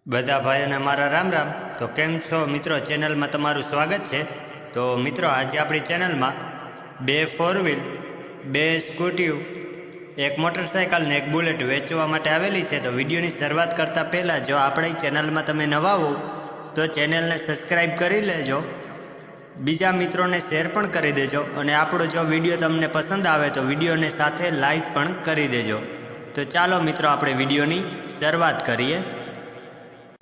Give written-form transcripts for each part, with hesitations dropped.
બધા ભાઈઓને મારા રામ રામ। તો કેમ છો મિત્રો, ચેનલમાં તમારું સ્વાગત છે। તો મિત્રો, આજે આપણી ચેનલમાં 2 4 વ્હીલ, 2 સ્કૂટી, 1 મોટરસાઇકલ ને 1 બુલેટ વેચવા માટે આવેલી છે। તો વિડીયોની શરૂઆત કરતાં પહેલાં જો આપણી ચેનલમાં તમે નવા હો તો ચેનલને સબસ્ક્રાઈબ કરી લેજો, બીજા મિત્રોને શેર પણ કરી દેજો, અને આપણો જો વિડીયો તમને પસંદ આવે તો વિડીયોને સાથે લાઈક પણ કરી દેજો। તો ચાલો મિત્રો, આપણે વિડીયોની શરૂઆત કરીએ।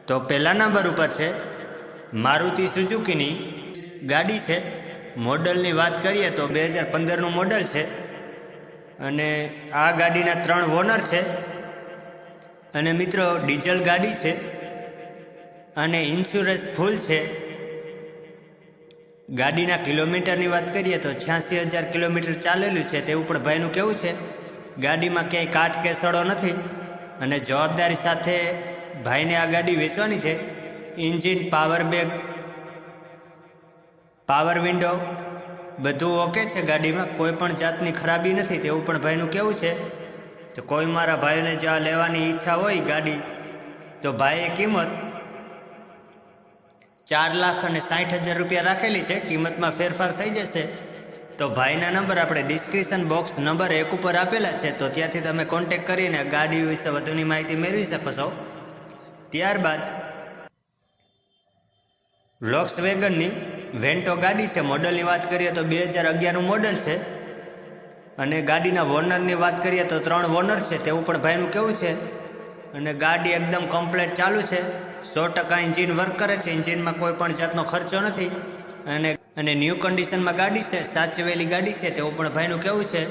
તો પહેલા નંબર ઉપર છે મારુતિ સુઝુકીની ગાડી છે। મોડલની વાત કરીએ તો 2015નું મોડલ છે, અને આ ગાડીના 3 ઓનર છે। અને મિત્રો, ડીઝલ ગાડી છે અને ઇન્સ્યોરન્સ ફૂલ છે। ગાડીના કિલોમીટરની વાત કરીએ તો 86,000 કિલોમીટર ચાલેલું છે તેવું પણ ભાઈનું કહેવું છે। ગાડીમાં ક્યાંય કાટ કેસડો નથી, અને જવાબદારી સાથે ભાઈને આ ગાડી વેચવાની છે। Engine, power bag, power window બધું ઓકે છે। ગાડીમાં કોઈ પણ જાતની ખરાબી નથી તેવું પણ ભાઈનું કહેવું છે। તો કોઈ મારા ભાઈઓને જો આ લેવાની ઈચ્છા હોય ગાડી, તો ભાઈએ કિંમત 4,60,000 રૂપિયા રાખેલી છે। કિંમતમાં ફેરફાર થઈ જશે। તો ભાઈના નંબર આપણે ડિસ્ક્રિપ્શન બોક્સ નંબર 1 ઉપર આપેલા છે, તો ત્યાંથી તમે કોન્ટેક કરીને ગાડી વિશે વધુની માહિતી મેળવી શકો છો। ત્યારબાદ વોલ્ક્સવેગનની વેન્ટો ગાડી છે। મોડલની વાત કરીએ તો 2011નું મોડલ છે, અને ગાડીના ઓનરની વાત કરીએ તો 3 ઓનર છે તેવું પણ ભાઈનું કહેવું છે। અને ગાડી એકદમ કમ્પ્લીટ ચાલુ છે, 100% એન્જિન વર્ક કરે છે, એન્જિનમાં કોઈ પણ જાતનો ખર્ચો નથી, અને ન્યૂ કન્ડિશનમાં ગાડી છે, સાચવેલી ગાડી છે તેવું પણ ભાઈનું કહેવું છે।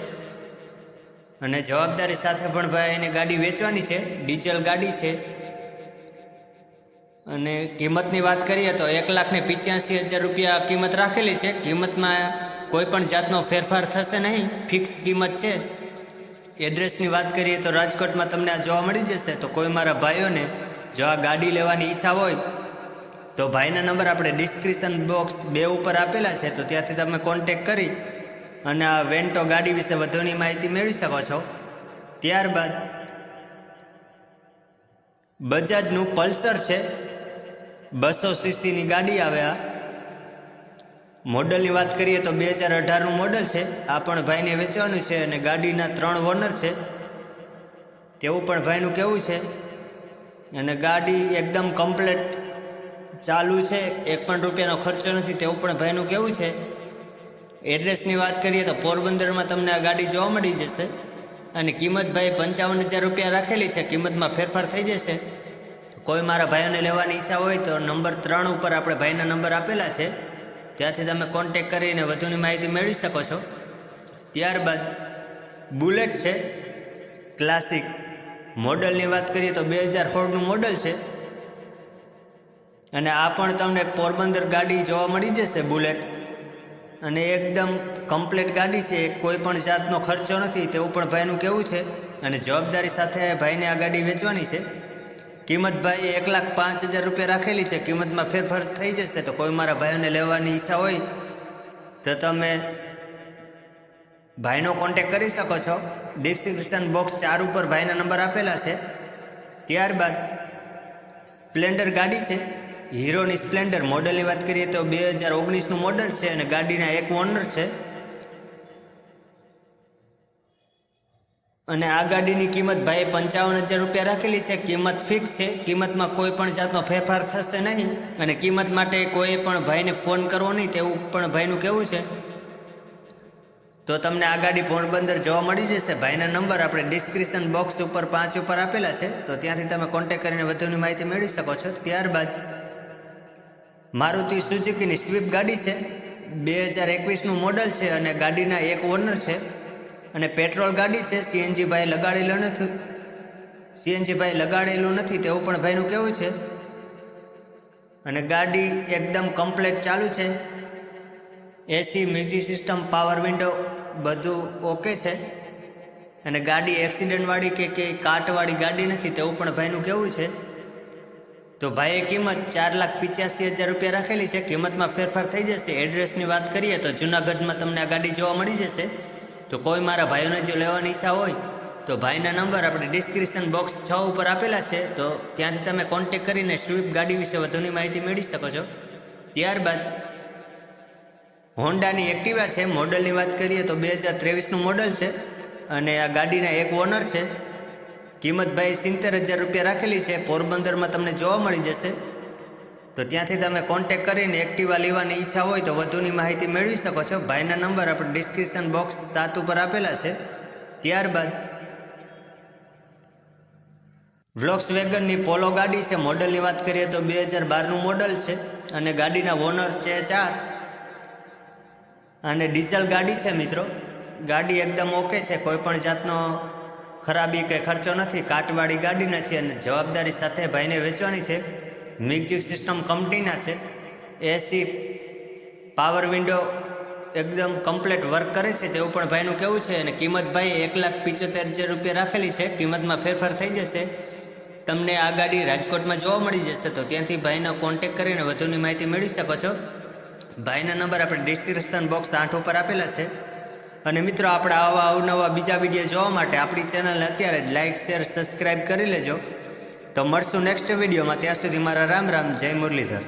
અને જવાબદારી સાથે પણ ભાઈને ગાડી વેચવાની છે, ડીઝલ ગાડી છે। અને કિંમતની વાત કરીએ તો 1,85,000 રૂપિયા કિંમત રાખેલી છે। કિંમતમાં કોઈ પણ જાતનો ફેરફાર થશે નહીં, ફિક્સ કિંમત છે। એડ્રેસની વાત કરીએ તો રાજકોટમાં તમને આ જોવા મળી જશે। તો કોઈ મારા ભાઈઓને જો આ ગાડી લેવાની ઈચ્છા હોય તો ભાઈના નંબર આપણે ડિસ્ક્રિપ્શન બોક્સ 2 ઉપર આપેલા છે, તો ત્યાંથી તમે કોન્ટેક કરી અને આ વેન્ટો ગાડી વિશે વધુની માહિતી મેળવી શકો છો। ત્યારબાદ બજાજનું પલ્સર છે, 200 સીસીની ગાડી આવે। આ મોડલની વાત કરીએ તો 2018નું મોડલ છે। આ પણ ભાઈને વેચવાનું છે, અને ગાડીના 3 ઓનર છે તેવું પણ ભાઈનું કહેવું છે। અને ગાડી એકદમ કમ્પ્લીટ ચાલુ છે, 1 પણ રૂપિયાનો ખર્ચો નથી તેવું પણ ભાઈનું કહેવું છે। એડ્રેસની વાત કરીએ તો પોરબંદરમાં તમને આ ગાડી જોવા મળી જશે, અને કિંમત ભાઈ 55,000 રૂપિયા રાખેલી છે। કિંમતમાં ફેરફાર થઈ જશે। કોઈ મારા ભાઈઓને લેવાની ઈચ્છા હોય તો નંબર 3 ઉપર આપણે ભાઈના નંબર આપેલા છે, ત્યાંથી તમે કોન્ટેક કરીને વધુની માહિતી મેળવી શકો છો। ત્યારબાદ બુલેટ છે, ક્લાસિક। મોડલની વાત કરીએ તો 2016નું મોડલ છે, અને આ પણ તમને પોરબંદર ગાડી જોવા મળી જશે બુલેટ। અને એકદમ કમ્પ્લીટ ગાડી છે, કોઈ પણ જાતનો ખર્ચો નથી તેવું પણ ભાઈનું કહેવું છે। અને જવાબદારી સાથે ભાઈને આ ગાડી વેચવાની છે। કિંમત ભાઈએ 1,05,000 રૂપિયા રાખેલી છે। કિંમતમાં ફેરફાર થઈ જશે। તો કોઈ મારા ભાઈઓને લેવાની ઈચ્છા હોય તો તમે ભાઈનો કોન્ટેક કરી શકો છો। ડિસ્ક્રિપ્શન બોક્સ 4 ઉપર ભાઈના નંબર આપેલા છે। ત્યારબાદ સ્પ્લેન્ડર ગાડી છે, હીરોની સ્પ્લેન્ડર। મોડલની વાત કરીએ તો 2019નું મોડલ છે, અને ગાડીના 1 ઓનર છે। અને આ ગાડીની કિંમત ભાઈ 55,000 રૂપિયા રાખેલી છે। કિંમત ફિક્સ છે, કિંમતમાં કોઈ પણ જાતનો ફેરફાર થશે નહીં, અને કિંમત માટે કોઈ પણ ભાઈને ફોન કરવો નહીં તેવું પણ ભાઈનું કહેવું છે। તો તમને આ ગાડી પોરબંદર જોવા મળી જશે। ભાઈના નંબર આપણે ડિસ્ક્રિપ્શન બોક્સ ઉપર 5 ઉપર આપેલા છે, તો ત્યાંથી તમે કોન્ટેક કરીને વધુની માહિતી મેળવી શકો છો। ત્યારબાદ મારુતિ સુઝુકીની સ્વિફ્ટ ગાડી છે, 2021નું મોડલ છે, અને ગાડીના 1 ઓનર છે, અને પેટ્રોલ ગાડી છે। સીએનજી ભાઈ લગાડેલું નથી તેવું પણ ભાઈનું કહેવું છે। અને ગાડી એકદમ કમ્પ્લીટ ચાલુ છે, એસી, મ્યુઝિક સિસ્ટમ, પાવર વિન્ડો બધું ઓકે છે। અને ગાડી એક્સિડન્ટવાળી કે કાટવાળી ગાડી નથી તેવું પણ ભાઈનું કહેવું છે। તો ભાઈએ કિંમત 4,85,000 રૂપિયા રાખેલી છે। કિંમતમાં ફેરફાર થઈ જશે। એડ્રેસની વાત કરીએ તો જૂનાગઢમાં તમને આ ગાડી જોવા મળી જશે। તો કોઈ મારા ભાઈઓને જો લેવાની ઈચ્છા હોય તો ભાઈના નંબર આપણે ડિસ્ક્રિપ્શન બોક્સ 6 ઉપર આપેલા છે, તો ત્યાંથી તમે કોન્ટેક કરીને સ્વિફ્ટ ગાડી વિશે વધુની માહિતી મેળવી શકો છો. ત્યારબાદ હોન્ડાની એક્ટિવા છે. મોડલની વાત કરીએ તો 2023નું મોડલ છે અને આ ગાડીના એક ઓનર છે. કિંમત ભાઈ 70,000 રૂપિયા રાખેલી છે. પોરબંદરમાં તમને જોવા મળી જશે, તો ત્યાંથી તમે કોન્ટેક કરીને એક્ટિવા લેવાની ઈચ્છા હોય તો વધુની માહિતી મેળવી શકો છો. ભાઈના નંબર આપણે ડિસ્ક્રિપ્શન બોક્સ 7 ઉપર આપેલા છે. ત્યારબાદ વોલ્ક્સવેગનની પોલો ગાડી છે. મોડલની વાત કરીએ તો 2012નું મોડલ છે અને ગાડીના ઓનર છે 4 અને ડીઝલ ગાડી છે. મિત્રો ગાડી એકદમ ઓકે છે, કોઈ પણ જાતનો ખરાબી કે ખર્ચો નથી. કાટવાળી ગાડી નથી અને જવાબદારી સાથે ભાઈને વેચવાની છે. મ્યુઝિક સિસ્ટમ કંપનીના છે. એસી પાવર વિન્ડો એકદમ કમ્પ્લીટ વર્ક કરે છે તેવું પણ ભાઈનું કહેવું છે. અને કિંમત ભાઈ 1,75,000 રૂપિયા રાખેલી છે. કિંમતમાં ફેરફાર થઈ જશે. તમને આ ગાડી રાજકોટમાં જોવા મળી જશે, તો ત્યાંથી ભાઈનો કોન્ટેક કરીને વધુની માહિતી મેળવી શકો છો. ભાઈના નંબર આપણે ડિસ્ક્રિપ્શન બોક્સ 8 ઉપર આપેલા છે. અને મિત્રો આપણે આવા અવનવા બીજા વિડીયો જોવા માટે આપણી ચેનલને અત્યારે જ લાઇક શેર સબસ્ક્રાઈબ કરી લેજો. તો મળશું નેક્સ્ટ વિડીયોમાં. ત્યાં સુધી મારા રામ રામ. જય મુરલીધર.